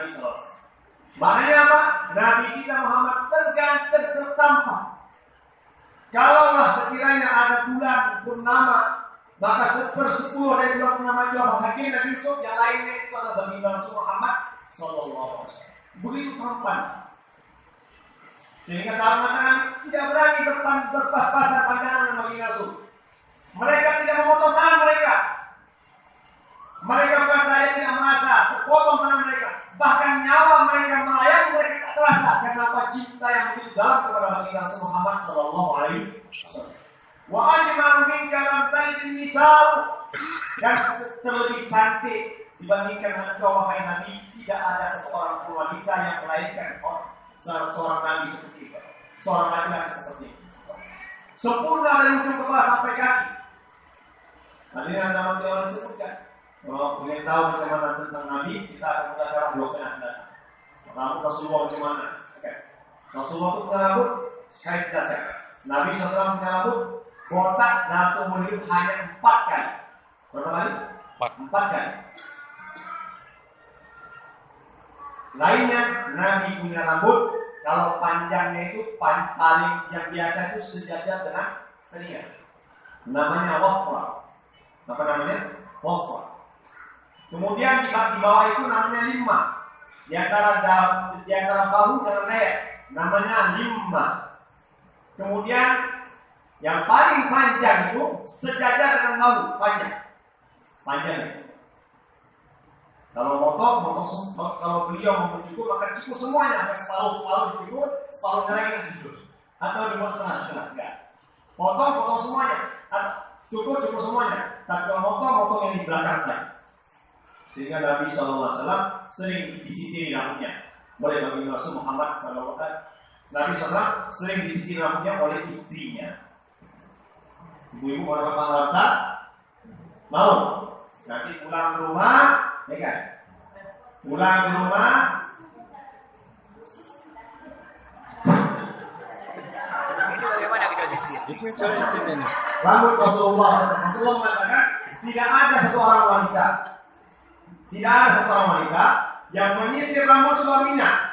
Nabi SAW. Maknanya apa? Nabi kita Muhammad terganteng tertampak. Kalaulah sekiranya ada bulan purnama, maka 1/10 dari bulan purnama itu bahagia Nabi Yusuf, yang lainnya itu adalah baginda Rasul Muhammad SAW. Begitu tampan. Sehingga sahabat mengatakan tidak berani berpas-pasan pandangan dengan baginda Rasul. Mereka tidak memotong tangan mereka. Mereka bukan saja tidak merasa terpotong tangan mereka, bahkan nyawa mereka melayang mereka tak terasa karena apa? Cinta yang begitu dalam kepada baginda Rasul Muhammad sallallahu alaihi wasallam. Wa ajmalu minka lam talid nisa'u, dan terlebih cantik dibandingkan engkau wahai Nabi, tidak ada satu orang pun wanita yang melahirkan seorang nabi seperti itu, seorang laki-laki seperti itu. Sempurna dari ujung kepala sampai kaki. Hadirin nama Allah disebutkan. Kalau ingin tahu macam mana tentang Nabi, kita akan belajar blok mendatang. Rambut Rasulullah macam mana? Rasulullah itu punya rambut sekali kita sehat. Nabi SAW punya rambut botak dalam seumur hidup hanya 4 kali. Berapa kali? 4 kali. Lainnya, Nabi punya rambut kalau panjangnya itu paling yang biasa itu sejajar dengan telinga. Namanya wafra. Apa namanya? Wafra. Kemudian di bawah itu namanya lima. Di antara bahu dan leher namanya lima. Kemudian yang paling panjang itu sejajar dengan bahu, panjang. Kalau beliau mau mencukur maka cukur semuanya, sampai separuh dicukur, separuhnya lagi dicukur. Atau dibuat setengah-setengah, enggak. Potong semuanya. Cukur semuanya. Tapi kalau motong yang di belakang saja. Sehingga Nabi SAW sering disisiri rambutnya oleh baginda Rasul Muhammad SAW. Nabi SAW sering disisiri rambutnya oleh istrinya. Ibu-ibu mau dapat panggilan besar? Mau? Nanti pulang ke rumah, ya kan? Pulang ke rumah. Ini bagaimana kita sisir? Itu cara sini. Rambut Rasulullah SAW mengatakan tidak ada satu orang wanita yang menyisir rambut suaminya.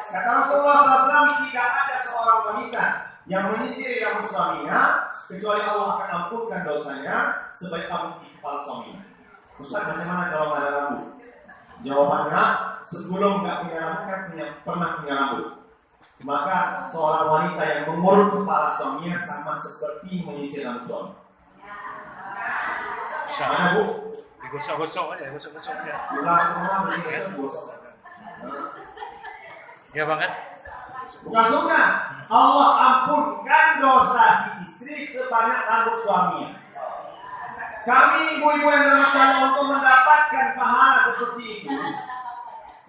Kata Rasulullah SAW, tidak ada seorang wanita yang menyisir rambut suaminya kecuali Allah akan ampunkan dosanya sebaik rambut di kepala suaminya. Ustaz, bagaimana kalau nggak ada rambut? Jawabannya, sebelum nggak punya rambut kan pernah punya rambut. Maka seorang wanita yang mengurut kepala suaminya sama seperti menyisir rambut suami. Mana Bu? Digosok-gosok aja, gosok-gosok aja. Pulang rumah gosok. Ya banget. Bukan sunnah. Allah ampunkan dosa si istri sebanyak rambut suaminya. Kami ibu-ibu yang bermakna untuk mendapatkan pahala seperti itu,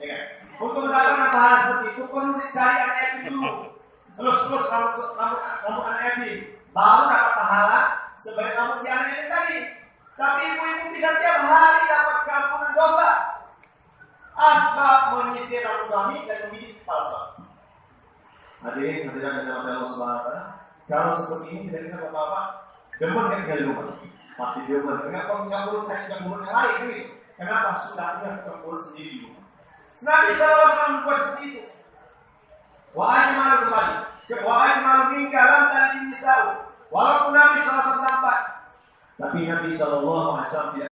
ya kan? Untuk mendapatkan pahala seperti itu perlu dicari anak yatim dulu. Terus rambut anak yatim, baru dapat pahala sebagai rambut si anak yatim tadi. Tapi ibu-ibu bisa tiap hari dapat keampunan dosa. Asbab menyisir rambut suami dan memijit kepala suami. Hadirin hadirat yang Allah Subhanahu wa taala, kalau seperti ini tidak kita apa-apa, demen kan tinggal di rumah. Pasti dia benar. Enggak perlu saya yang lain ini. Kenapa? Sudah punya tukang sendiri di rumah. Nabi SAW membuat seperti itu. Wa ajmalu minka lam talid nisa'u. Walaupun Nabi SAW tampak, tapi Nabi SAW tidak